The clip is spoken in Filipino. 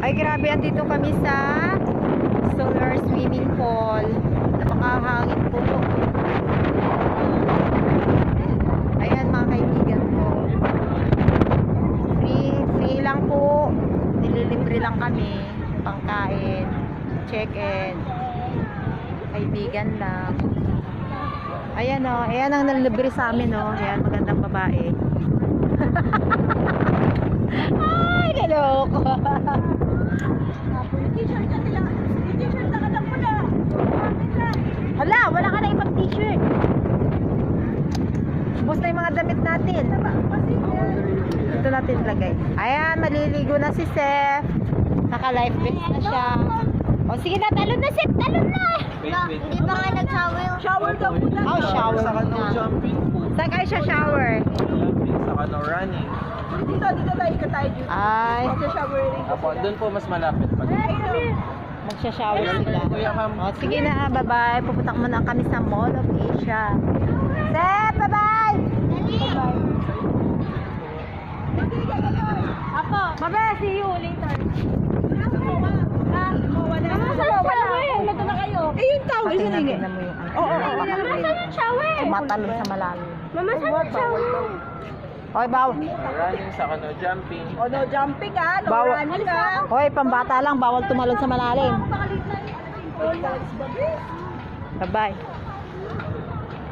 Ay, grabe. Andito kami sa solar swimming pool. Napakahangin po. Ayan, mga kaibigan ko. Free lang po. Nililibre lang kami. Pangkain. Check-in. Kaibigan lang. Ayan o. Ayan ang nalilibre sa amin o. Ayan, magandang babae. Ay, naloko. Hala, wala ka na ibang t-shirt. Ubus na yung mga damit natin. Ito natin lagay. Ayan, maliligo na si Seth. Naka-life vest na siya. O sige na, talon na Seth, talon na. Hindi pa nga nag-shower. Shower daw po na. Oh, shower Sa kano na. jumping po. Saan kayo siya shower? Jumping, sa kano running. Dito tayo ka tayo dito. Ay, Shower rin. Apo, doon po mas malapit pag. magsha-shower sila. Kuya Cam. O sige na, bye-bye. Pupunta muna kami sa Mall of Asia. Seth, bye-bye. Ako. Bye-bye, see you later. Nandun na kayo. Eh, yung towel Pati yun natin eh. na mo yung ano. Oo. Nasaan yung shower? Tumatalon sa malalim. Mama, saan yung shower? Hoy, bawal. Running sa kano jumping. O, no jumping ah. No Bawal. running ah. Hoy, pambata lang, bawal tumalon sa malalim. Bye-bye.